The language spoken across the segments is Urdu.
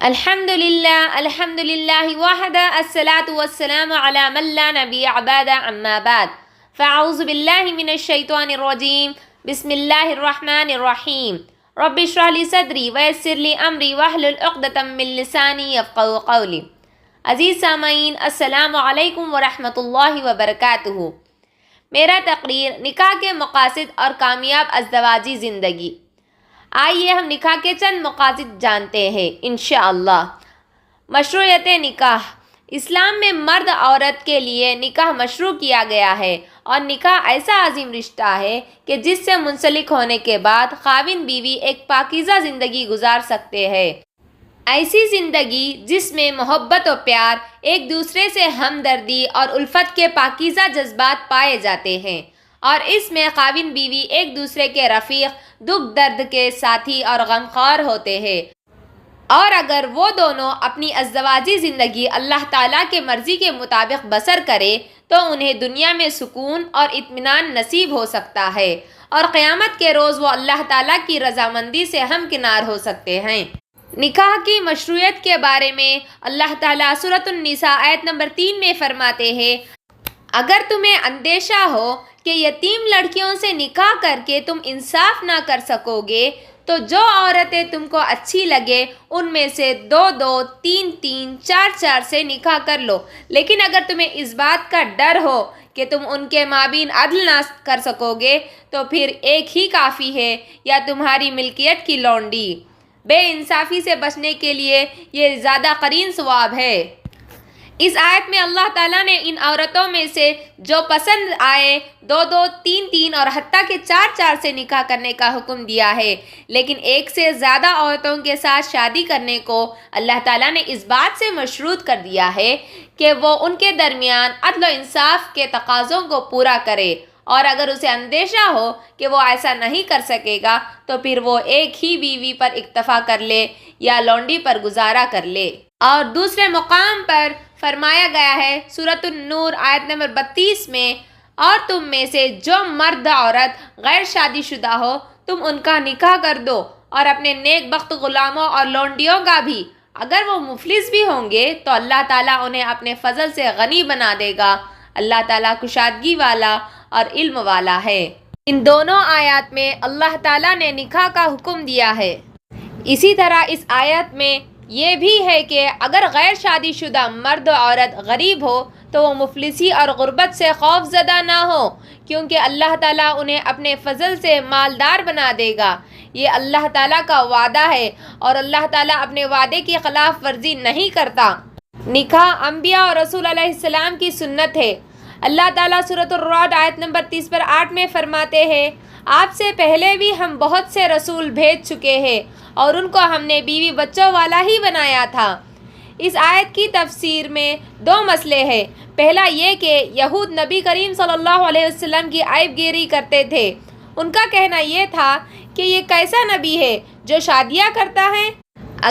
الحمد لله وحده الصلاة والسلام على من لا نبي بعده أما بعد فأعوذ بالله من الشيطان الرجيم بسم الله الرحمن الرحيم رب اشرح لي صدري ويسر لي أمري واحلل عقدة من لساني يفقهوا قولي. عزیز سامعین، السلام علیکم ورحمۃ اللہ وبرکاتہ. میرا تقریر نکاح کے مقاصد اور کامیاب ازدواجی زندگی. آئیے ہم نکاح کے چند مقاصد جانتے ہیں انشاءاللہ. مشروعیت نکاح. اسلام میں مرد عورت کے لیے نکاح مشروع کیا گیا ہے اور نکاح ایسا عظیم رشتہ ہے کہ جس سے منسلک ہونے کے بعد خاوند بیوی ایک پاکیزہ زندگی گزار سکتے ہیں. ایسی زندگی جس میں محبت و پیار، ایک دوسرے سے ہمدردی اور الفت کے پاکیزہ جذبات پائے جاتے ہیں، اور اس میں خاوند بیوی ایک دوسرے کے رفیق، دکھ درد کے ساتھی اور غمخوار ہوتے ہیں. اور اگر وہ دونوں اپنی ازدواجی زندگی اللہ تعالیٰ کے مرضی کے مطابق بسر کرے تو انہیں دنیا میں سکون اور اطمینان نصیب ہو سکتا ہے، اور قیامت کے روز وہ اللہ تعالیٰ کی رضامندی سے ہمکنار ہو سکتے ہیں. نکاح کی مشروعیت کے بارے میں اللہ تعالیٰ سورۃ النساء آیت نمبر 3 میں فرماتے ہیں، اگر تمہیں اندیشہ ہو کہ یتیم لڑکیوں سے نکاح کر کے تم انصاف نہ کر سکو گے تو جو عورتیں تم کو اچھی لگے ان میں سے 2 3 4 سے نکاح کر لو. لیکن اگر تمہیں اس بات کا ڈر ہو کہ تم ان کے مابین عدل نہ کر سکو گے تو پھر ایک ہی کافی ہے، یا تمہاری ملکیت کی لونڈی. بے انصافی سے بچنے کے لیے یہ زیادہ قرین ثواب ہے. اس آیت میں اللہ تعالیٰ نے ان عورتوں میں سے جو پسند آئے 2 3 اور حتیٰ کہ 4 سے نکاح کرنے کا حکم دیا ہے. لیکن ایک سے زیادہ عورتوں کے ساتھ شادی کرنے کو اللہ تعالیٰ نے اس بات سے مشروط کر دیا ہے کہ وہ ان کے درمیان عدل و انصاف کے تقاضوں کو پورا کرے، اور اگر اسے اندیشہ ہو کہ وہ ایسا نہیں کر سکے گا تو پھر وہ ایک ہی بیوی پر اکتفا کر لے یا لونڈی پر گزارا کر لے. اور دوسرے مقام پر فرمایا گیا ہے سورۃ النور آیت نمبر 32 میں، اور تم میں سے جو مرد عورت غیر شادی شدہ ہو تم ان کا نکاح کر دو، اور اپنے نیک بخت غلاموں اور لونڈیوں کا بھی. اگر وہ مفلس بھی ہوں گے تو اللہ تعالیٰ انہیں اپنے فضل سے غنی بنا دے گا. اللہ تعالیٰ کشادگی والا اور علم والا ہے. ان دونوں آیات میں اللہ تعالیٰ نے نکاح کا حکم دیا ہے. اسی طرح اس آیت میں یہ بھی ہے کہ اگر غیر شادی شدہ مرد و عورت غریب ہو تو وہ مفلسی اور غربت سے خوف زدہ نہ ہو، کیونکہ اللہ تعالیٰ انہیں اپنے فضل سے مالدار بنا دے گا. یہ اللہ تعالیٰ کا وعدہ ہے اور اللہ تعالیٰ اپنے وعدے کی خلاف ورزی نہیں کرتا. نکاح انبیاء اور رسول علیہ السلام کی سنت ہے. اللہ تعالیٰ سورۃ الرعد آیت نمبر 30-8 میں فرماتے ہیں، آپ سے پہلے بھی ہم بہت سے رسول بھیج چکے ہیں اور ان کو ہم نے بیوی بچوں والا ہی بنایا تھا. اس آیت کی تفسیر میں 2 مسئلے ہیں. پہلا یہ کہ یہود نبی کریم صلی اللہ علیہ وسلم کی عیب گیری کرتے تھے. ان کا کہنا یہ تھا کہ یہ کیسا نبی ہے جو شادیاں کرتا ہے.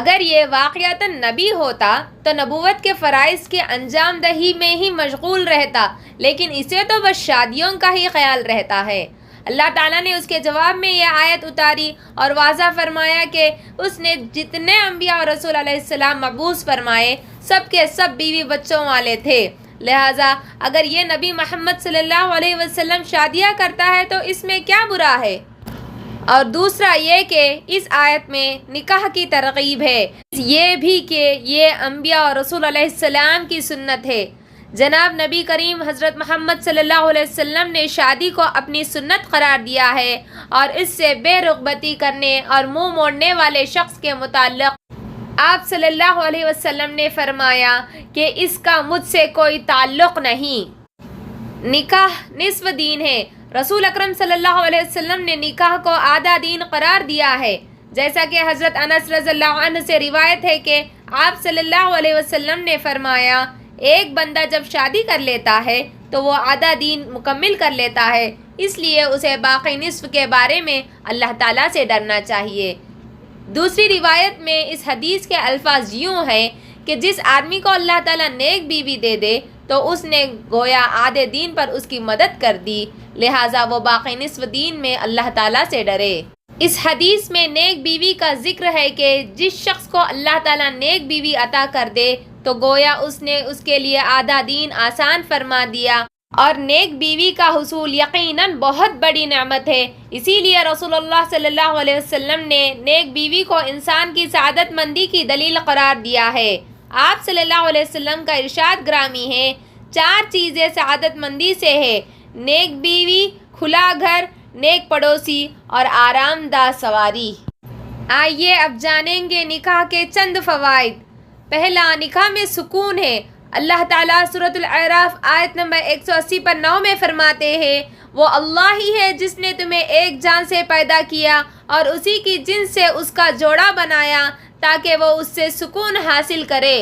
اگر یہ واقعتاً نبی ہوتا تو نبوت کے فرائض کے انجام دہی میں ہی مشغول رہتا، لیکن اسے تو بس شادیوں کا ہی خیال رہتا ہے. اللہ تعالیٰ نے اس کے جواب میں یہ آیت اتاری اور واضح فرمایا کہ اس نے جتنے انبیاء اور رسول علیہ السلام مبعوث فرمائے سب کے سب بیوی بچوں والے تھے. لہٰذا اگر یہ نبی محمد صلی اللہ علیہ وسلم شادیاں کرتا ہے تو اس میں کیا برا ہے. اور دوسرا یہ کہ اس آیت میں نکاح کی ترغیب ہے، یہ بھی کہ یہ انبیاء اور رسول علیہ السلام کی سنت ہے. جناب نبی کریم حضرت محمد صلی اللہ علیہ وسلم نے شادی کو اپنی سنت قرار دیا ہے، اور اس سے بے رغبتی کرنے اور منہ موڑنے والے شخص کے متعلق آپ صلی اللہ علیہ وسلم نے فرمایا کہ اس کا مجھ سے کوئی تعلق نہیں. نکاح نصف دین ہے. رسول اکرم صلی اللہ علیہ وسلم نے نکاح کو آدھا دین قرار دیا ہے، جیسا کہ حضرت انس رضی اللہ عنہ سے روایت ہے کہ آپ صلی اللہ علیہ وسلم نے فرمایا، ایک بندہ جب شادی کر لیتا ہے تو وہ آدھا دین مکمل کر لیتا ہے، اس لیے اسے باقی نصف کے بارے میں اللہ تعالیٰ سے ڈرنا چاہیے. دوسری روایت میں اس حدیث کے الفاظ یوں ہیں کہ جس آدمی کو اللہ تعالیٰ نیک بیوی دے دے تو اس نے گویا آدھے دین پر اس کی مدد کر دی، لہٰذا وہ باقی نصف دین میں اللہ تعالیٰ سے ڈرے. اس حدیث میں نیک بیوی کا ذکر ہے کہ جس شخص کو اللہ تعالیٰ نیک بیوی عطا کر دے تو گویا اس نے اس کے لیے آدھا دین آسان فرما دیا، اور نیک بیوی کا حصول یقیناً بہت بڑی نعمت ہے۔ اسی لیے رسول اللہ صلی اللہ علیہ وسلم نے نیک بیوی کو انسان کی سعادت مندی کی دلیل قرار دیا ہے۔ آپ صلی اللہ علیہ وسلم کا ارشاد گرامی ہے، 4 چیزیں سعادت مندی سے ہے: نیک بیوی، کھلا گھر، نیک پڑوسی اور آرام دہ سواری۔ آئیے اب جانیں گے نکاح کے چند فوائد۔ پہلا، نکاح میں سکون ہے۔ اللہ تعالیٰ سورۃ الاعراف آیت نمبر 180 پر 9 میں فرماتے ہیں، وہ اللہ ہی ہے جس نے تمہیں ایک جان سے پیدا کیا اور اسی کی جنس سے اس کا جوڑا بنایا تاکہ وہ اس سے سکون حاصل کرے۔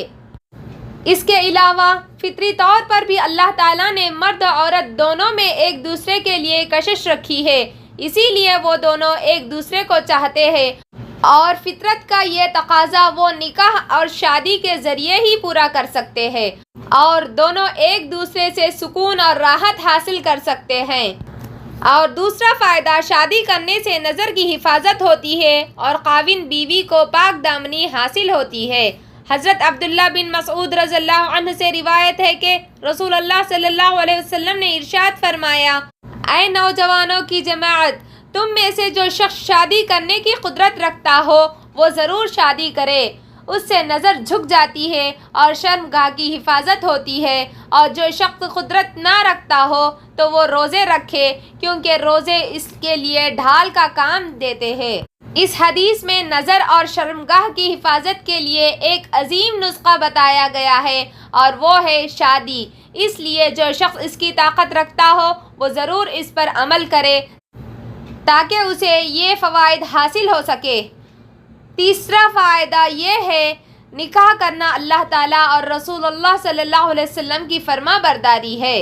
اس کے علاوہ فطری طور پر بھی اللہ تعالیٰ نے مرد و عورت دونوں میں ایک دوسرے کے لیے کشش رکھی ہے، اسی لیے وہ دونوں ایک دوسرے کو چاہتے ہیں، اور فطرت کا یہ تقاضا وہ نکاح اور شادی کے ذریعے ہی پورا کر سکتے ہیں، اور دونوں ایک دوسرے سے سکون اور راحت حاصل کر سکتے ہیں۔ اور دوسرا فائدہ، شادی کرنے سے نظر کی حفاظت ہوتی ہے اور خاوند بیوی کو پاک دامنی حاصل ہوتی ہے۔ حضرت عبداللہ بن مسعود رضی اللہ عنہ سے روایت ہے کہ رسول اللہ صلی اللہ علیہ وسلم نے ارشاد فرمایا، اے نوجوانوں کی جماعت، تم میں سے جو شخص شادی کرنے کی قدرت رکھتا ہو وہ ضرور شادی کرے، اس سے نظر جھک جاتی ہے اور شرمگاہ کی حفاظت ہوتی ہے، اور جو شخص قدرت نہ رکھتا ہو تو وہ روزے رکھے، کیونکہ روزے اس کے لیے ڈھال کا کام دیتے ہیں۔ اس حدیث میں نظر اور شرمگاہ کی حفاظت کے لیے ایک عظیم نسخہ بتایا گیا ہے، اور وہ ہے شادی۔ اس لیے جو شخص اس کی طاقت رکھتا ہو وہ ضرور اس پر عمل کرے تاکہ اسے یہ فوائد حاصل ہو سکے۔ تیسرا فائدہ یہ ہے، نکاح کرنا اللہ تعالیٰ اور رسول اللہ صلی اللہ علیہ وسلم کی فرما برداری ہے،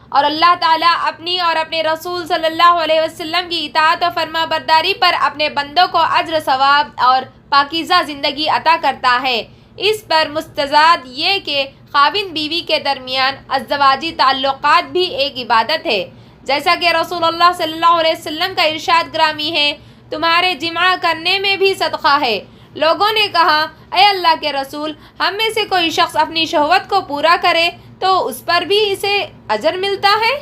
اور اللہ تعالیٰ اپنی اور اپنے رسول صلی اللہ علیہ وسلم کی اطاعت و فرما برداری پر اپنے بندوں کو اجر ثواب اور پاکیزہ زندگی عطا کرتا ہے۔ اس پر مستزاد یہ کہ خاوند بیوی کے درمیان ازدواجی تعلقات بھی ایک عبادت ہے، جیسا کہ رسول اللہ صلی اللہ علیہ وسلم کا ارشاد گرامی ہے، تمہارے جمع کرنے میں بھی صدقہ ہے۔ لوگوں نے کہا، اے اللہ کے رسول، ہم میں سے کوئی شخص اپنی شہوت کو پورا کرے تو اس پر بھی اسے اجر ملتا ہے؟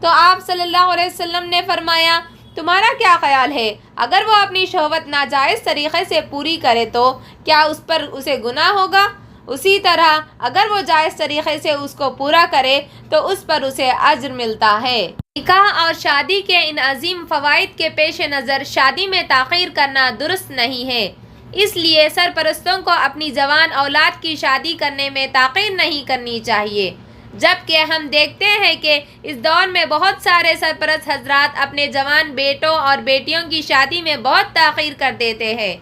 تو آپ صلی اللہ علیہ وسلم نے فرمایا، تمہارا کیا خیال ہے، اگر وہ اپنی شہوت ناجائز طریقے سے پوری کرے تو کیا اس پر اسے گناہ ہوگا؟ اسی طرح اگر وہ جائز طریقے سے اس کو پورا کرے تو اس پر اسے اجر ملتا ہے۔ نکاح اور شادی کے ان عظیم فوائد کے پیش نظر شادی میں تاخیر کرنا درست نہیں ہے، اس لیے سرپرستوں کو اپنی جوان اولاد کی شادی کرنے میں تاخیر نہیں کرنی چاہیے، جبکہ ہم دیکھتے ہیں کہ اس دور میں بہت سارے سرپرست حضرات اپنے جوان بیٹوں اور بیٹیوں کی شادی میں بہت تاخیر کر دیتے ہیں،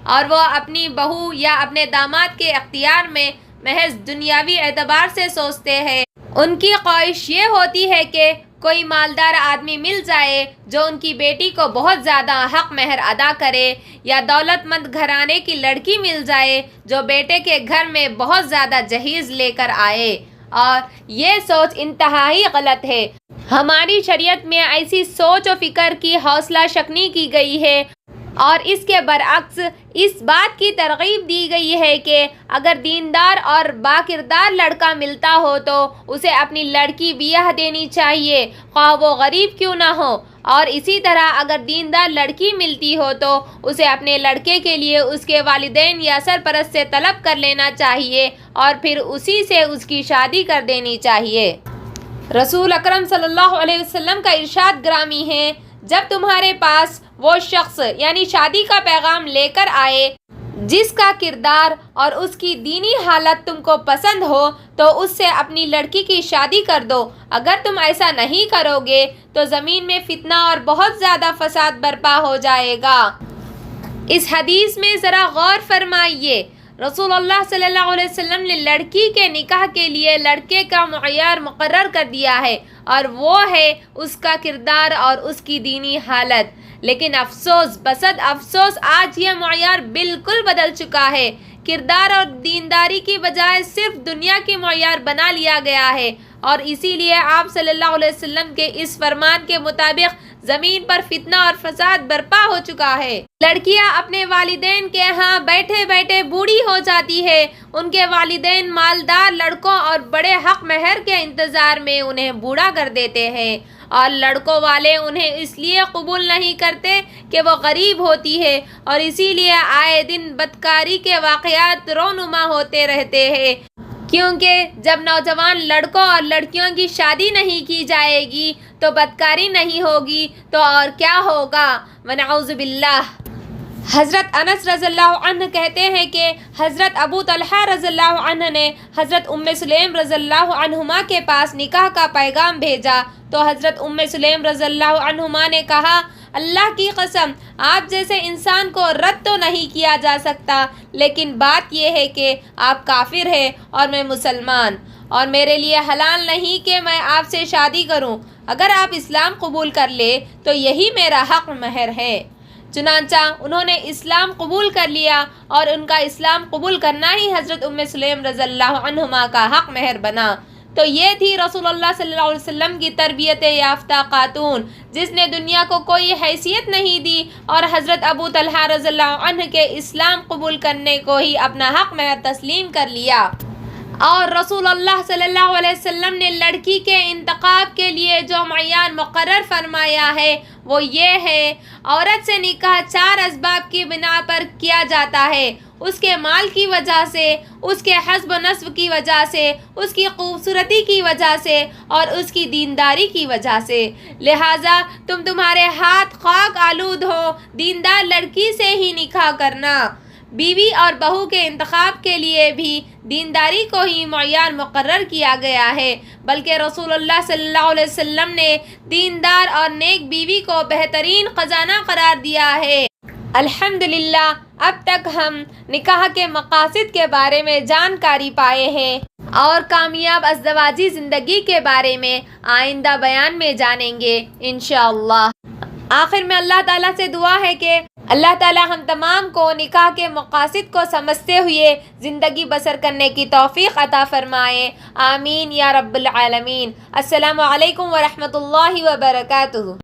اور وہ اپنی بہو یا اپنے داماد کے اختیار میں محض دنیاوی اعتبار سے سوچتے ہیں۔ ان کی خواہش یہ ہوتی ہے کہ کوئی مالدار آدمی مل جائے جو ان کی بیٹی کو بہت زیادہ حق مہر ادا کرے، یا دولت مند گھرانے کی لڑکی مل جائے جو بیٹے کے گھر میں بہت زیادہ جہیز لے کر آئے، اور یہ سوچ انتہائی غلط ہے۔ ہماری شریعت میں ایسی سوچ و فکر کی حوصلہ شکنی کی گئی ہے، اور اس کے برعکس اس بات کی ترغیب دی گئی ہے کہ اگر دیندار اور باکردار لڑکا ملتا ہو تو اسے اپنی لڑکی بیاہ دینی چاہیے، خواہ وہ غریب کیوں نہ ہو، اور اسی طرح اگر دیندار لڑکی ملتی ہو تو اسے اپنے لڑکے کے لیے اس کے والدین یا سرپرست سے طلب کر لینا چاہیے اور پھر اسی سے اس کی شادی کر دینی چاہیے۔ رسول اکرم صلی اللہ علیہ وسلم کا ارشاد گرامی ہے، جب تمہارے پاس وہ شخص یعنی شادی کا پیغام لے کر آئے جس کا کردار اور اس کی دینی حالت تم کو پسند ہو تو اس سے اپنی لڑکی کی شادی کر دو، اگر تم ایسا نہیں کرو گے تو زمین میں فتنہ اور بہت زیادہ فساد برپا ہو جائے گا۔ اس حدیث میں ذرا غور فرمائیے، رسول اللہ صلی اللہ علیہ وسلم نے لڑکی کے نکاح کے لیے لڑکے کا معیار مقرر کر دیا ہے، اور وہ ہے اس کا کردار اور اس کی دینی حالت، لیکن افسوس بسد افسوس آج یہ معیار بالکل بدل چکا ہے۔ کردار اور دینداری کی بجائے صرف دنیا کی معیار بنا لیا گیا ہے، اور اسی لیے آپ صلی اللہ علیہ وسلم کے اس فرمان کے مطابق زمین پر فتنہ اور فساد برپا ہو چکا ہے۔ لڑکیاں اپنے والدین کے ہاں بیٹھے بیٹھے بوڑھی ہو جاتی ہے۔ ان کے والدین مالدار لڑکوں اور بڑے حق مہر کے انتظار میں انہیں بوڑھا کر دیتے ہیں، اور لڑکوں والے انہیں اس لیے قبول نہیں کرتے کہ وہ غریب ہوتی ہے، اور اسی لیے آئے دن بدکاری کے واقعات رونما ہوتے رہتے ہیں، کیونکہ جب نوجوان لڑکوں اور لڑکیوں کی شادی نہیں کی جائے گی تو بدکاری نہیں ہوگی تو اور کیا ہوگا، ونعوذ باللہ۔ حضرت انس رضی اللہ عنہ کہتے ہیں کہ حضرت ابو طلحہ رضی اللہ عنہ نے حضرت سلیم رضی اللہ عنہما کے پاس نکاح کا پیغام بھیجا تو حضرت سلیم رضی اللہ عنہما نے کہا، اللہ کی قسم آپ جیسے انسان کو رد تو نہیں کیا جا سکتا، لیکن بات یہ ہے کہ آپ کافر ہیں اور میں مسلمان، اور میرے لیے حلال نہیں کہ میں آپ سے شادی کروں۔ اگر آپ اسلام قبول کر لے تو یہی میرا حق مہر ہے۔ چنانچہ انہوں نے اسلام قبول کر لیا، اور ان کا اسلام قبول کرنا ہی حضرت سلیم رضی اللہ عنہما کا حق مہر بنا۔ تو یہ تھی رسول اللہ صلی اللہ علیہ وسلم کی تربیت یافتہ خاتون، جس نے دنیا کو کوئی حیثیت نہیں دی اور حضرت ابو طلحہ رضی اللہ عنہ کے اسلام قبول کرنے کو ہی اپنا حق مہر تسلیم کر لیا۔ اور رسول اللہ صلی اللہ علیہ وسلم نے لڑکی کے انتخاب کے لیے جو معیار مقرر فرمایا ہے وہ یہ ہے، عورت سے نکاح 4 اسباب کی بنا پر کیا جاتا ہے: اس کے مال کی وجہ سے، اس کے حسب و نسب کی وجہ سے، اس کی خوبصورتی کی وجہ سے، اور اس کی دینداری کی وجہ سے۔ لہٰذا تمہارے ہاتھ خاک آلود ہو دیندار لڑکی سے ہی نکاح کرنا۔ بیوی اور بہو کے انتخاب کے لیے بھی دینداری کو ہی معیار مقرر کیا گیا ہے، بلکہ رسول اللہ صلی اللہ علیہ وسلم نے دیندار اور نیک بیوی کو بہترین خزانہ قرار دیا ہے۔ الحمدللہ اب تک ہم نکاح کے مقاصد کے بارے میں جانکاری پائے ہیں، اور کامیاب ازدواجی زندگی کے بارے میں آئندہ بیان میں جانیں گے انشاءاللہ۔ آخر میں اللہ تعالیٰ سے دعا ہے کہ اللہ تعالیٰ ہم تمام کو نکاح کے مقاصد کو سمجھتے ہوئے زندگی بسر کرنے کی توفیق عطا فرمائے، آمین یا رب العالمین۔ السلام علیکم ورحمۃ اللہ وبرکاتہ۔